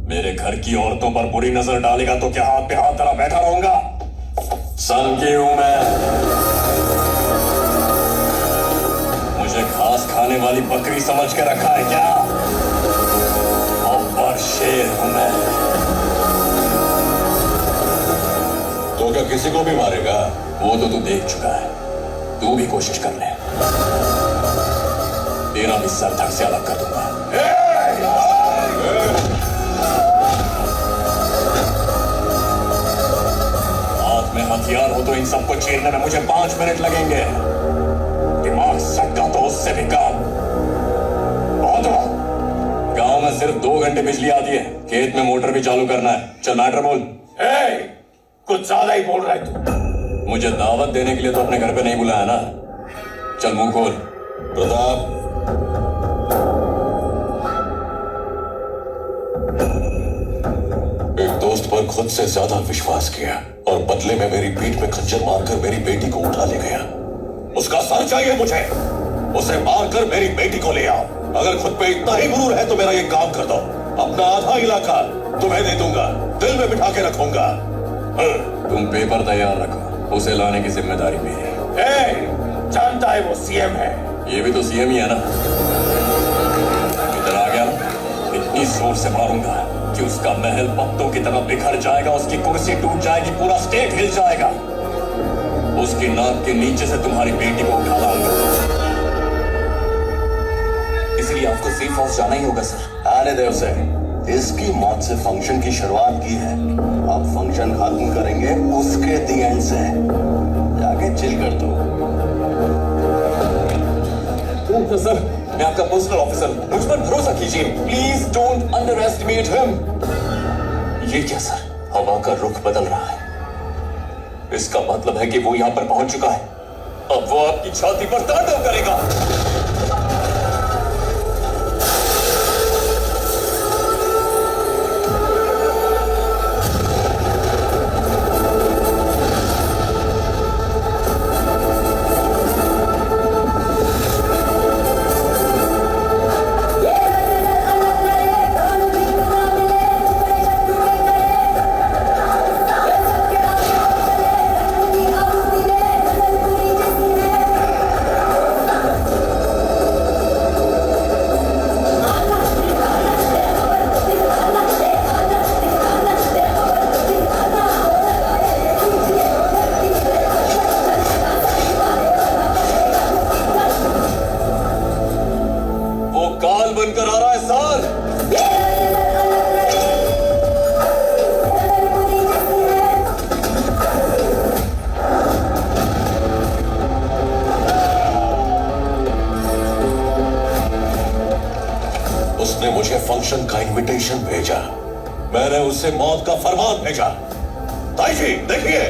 मेरे घर की औरतों पर बुरी नजर डालेगा तो क्या हाथ पे हाथ धरा बैठा रहूंगा? सन की हूं मैं। मुझे घास खाने वाली बकरी समझ के रखा है क्या? अब्बर शेर हूं मैं। तो क्या किसी को भी मारेगा? वो तो तू देख चुका है। तू भी कोशिश कर ले, तेरा भी सर धड़ से अलग कर दूंगा। हाथ में हथियार हो तो इन सबको चीरने में मुझे 5 मिनट लगेंगे। दिमाग सटका तो उससे भी काम। बहुत हुआ। गांव में सिर्फ 2 घंटे बिजली आती है, खेत में मोटर भी चालू करना है। चल मैटर बोल। कुछ ज्यादा ही बोल रहा है तू। मुझे दावत देने के लिए तो अपने घर पे नहीं बुलाया ना। चल मुंह खोल। प्रताप, एक दोस्त पर खुद से ज्यादा विश्वास किया और बदले में मेरी पीठ में खंजर मारकर मेरी बेटी को उठा ले गया। उसका सर चाहिए मुझे। उसे मारकर मेरी बेटी को ले आओ। अगर खुद पे इतना ही गुरूर है तो मेरा ये काम कर दो। अपना आधा इलाका तुम्हें दे दूंगा, दिल में बिठा के रखूंगा। तुम पेपर तैयार रखो, उसे लाने की जिम्मेदारी मेरी है। जानता है वो सीएम है। ये भी तो सीएम ही है ना। इधर आ गया ना, इतनी जोर से मारूंगा कि उसका महल पत्तों की तरह बिखर जाएगा, उसकी कुर्सी टूट जाएगी, पूरा स्टेट हिल जाएगा। उसकी नाक के नीचे से तुम्हारी बेटी को उठा लाऊंगा। इसलिए आपको सेफ हाउस जाना ही होगा सर। आने दे उसे। इसकी मौत से फंक्शन की शुरुआत की है, अब फंक्शन खत्म करेंगे उसके दी एंड से। जाके चिल कर दो। सर, मैं आपका पर्सनल ऑफिसर, मुझ पर भरोसा कीजिए। Please don't under estimate him. ये क्या सर, हवा का रुख बदल रहा है। इसका मतलब है कि वो यहां पर पहुंच चुका है। अब वो आपकी छाती पर तांडव करेगा। बनकर आ रहा है सर। उसने मुझे फंक्शन का इनविटेशन भेजा, मैंने उससे मौत का फरमान भेजा। ताई जी देखिए।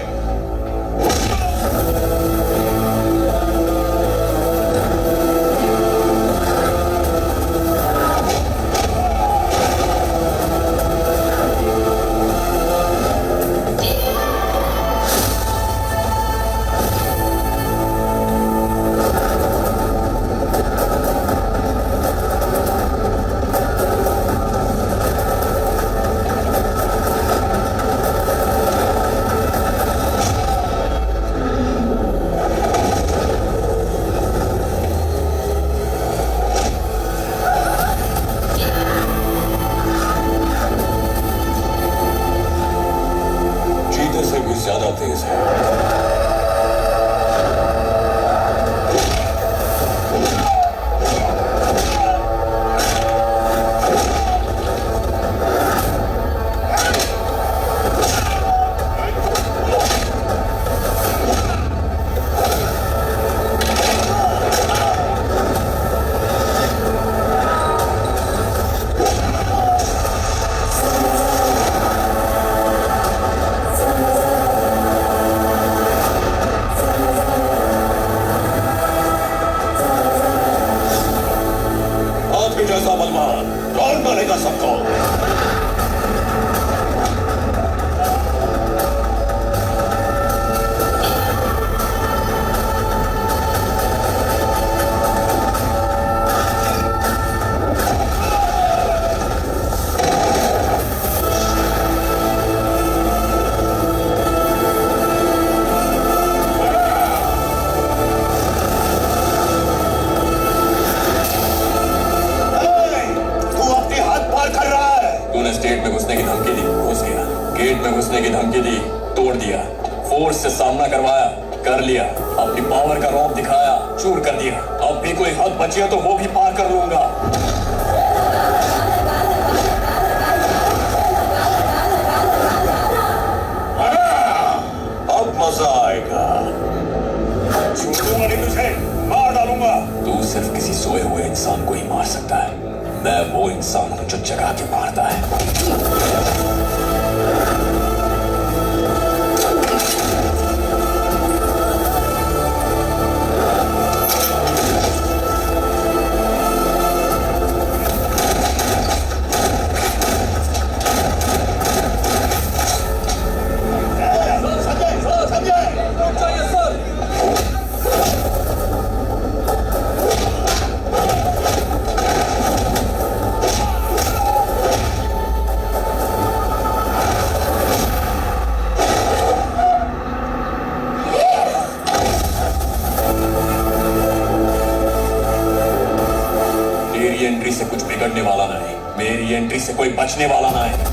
ज्यादा तेज है। तूने स्टेट में घुसने की धमकी दी, घुस गया। गेट में घुसने की धमकी दी, तोड़ दिया। फोर्स से सामना करवाया, कर लिया। अपनी पावर का रौब दिखाया, चूर कर दिया। अब भी कोई हद बची है तो वो भी पार कर लूंगा। अब मजा आएगा। छूटूंगा नहीं तुझे, मार डालूंगा। तू सिर्फ किसी सोए हुए इंसान को ही मार सकता है। मैं वो इंसान हूं जो जगा के मारता है। तेरी एंट्री से कुछ बिगड़ने वाला नहीं, मेरी एंट्री से कोई बचने वाला नहीं।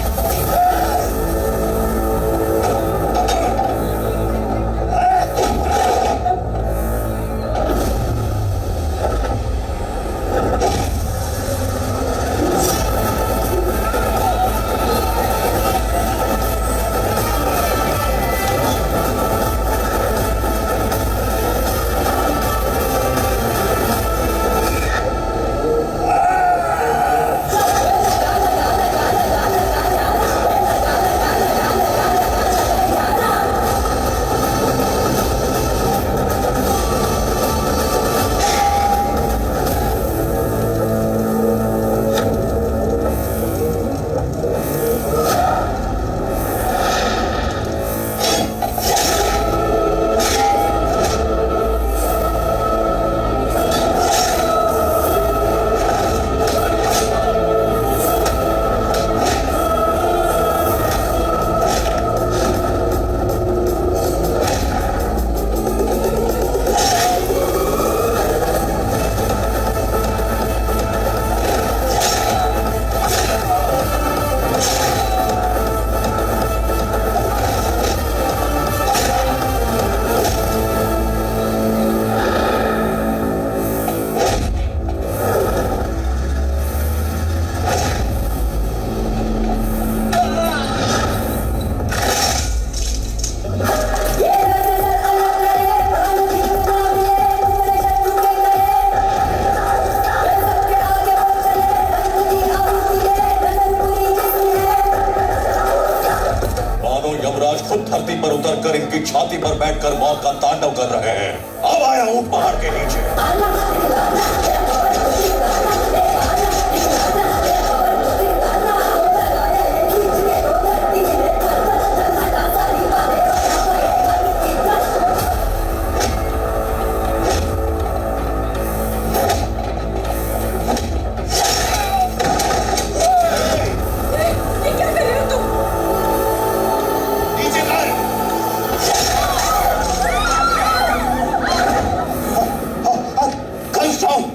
यमराज खुद धरती पर उतरकर इनकी छाती पर बैठकर मौत का तांडव कर रहे हैं। अब आया हूं पहाड़ के नीचे।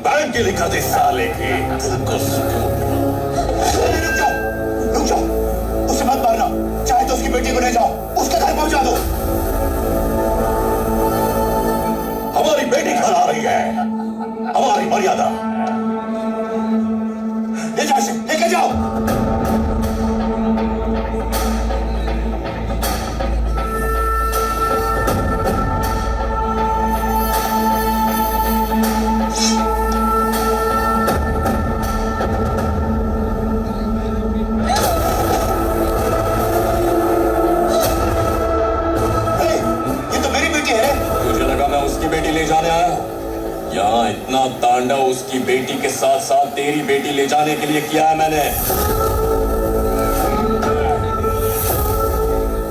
बैंक की लिखा थी साले की। रुक जाओ, उसे मत मारना। चाहे तो उसकी बेटी को ले जाओ, उसके घर पहुंचा दो। हमारी बेटी घर आ रही है, हमारी मर्यादा। ले जाओ इसे, लेके जाओ। यहाँ इतना तांडव उसकी बेटी के साथ साथ तेरी बेटी ले जाने के लिए किया है मैंने।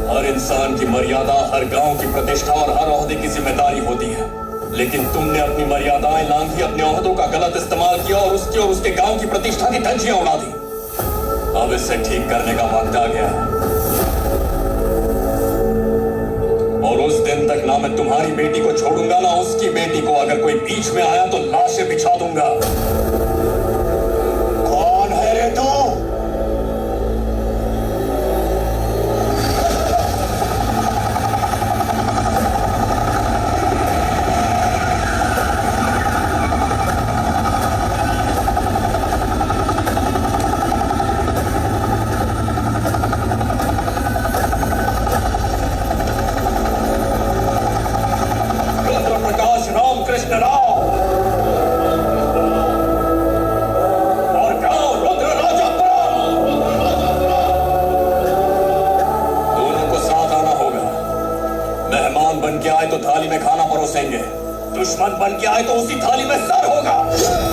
हर इंसान की मर्यादा, हर गांव की प्रतिष्ठा और हर ओहदे की जिम्मेदारी होती है, लेकिन तुमने अपनी मर्यादाएं लांघी, अपने ओहदों का गलत इस्तेमाल किया और उसकी और उसके गांव की प्रतिष्ठा की धज्जियां उड़ा दी। अब इसे ठीक करने का वक्त आ गया है। और उस दिन तक ना मैं तुम्हारी बेटी को छोड़ूंगा ना उसकी बेटी को। अगर कोई बीच में आया तो लाशें बिछा दूंगा। कौन है रे तू? बरसेंगे। दुश्मन बन के आए तो उसी थाली में सर होगा।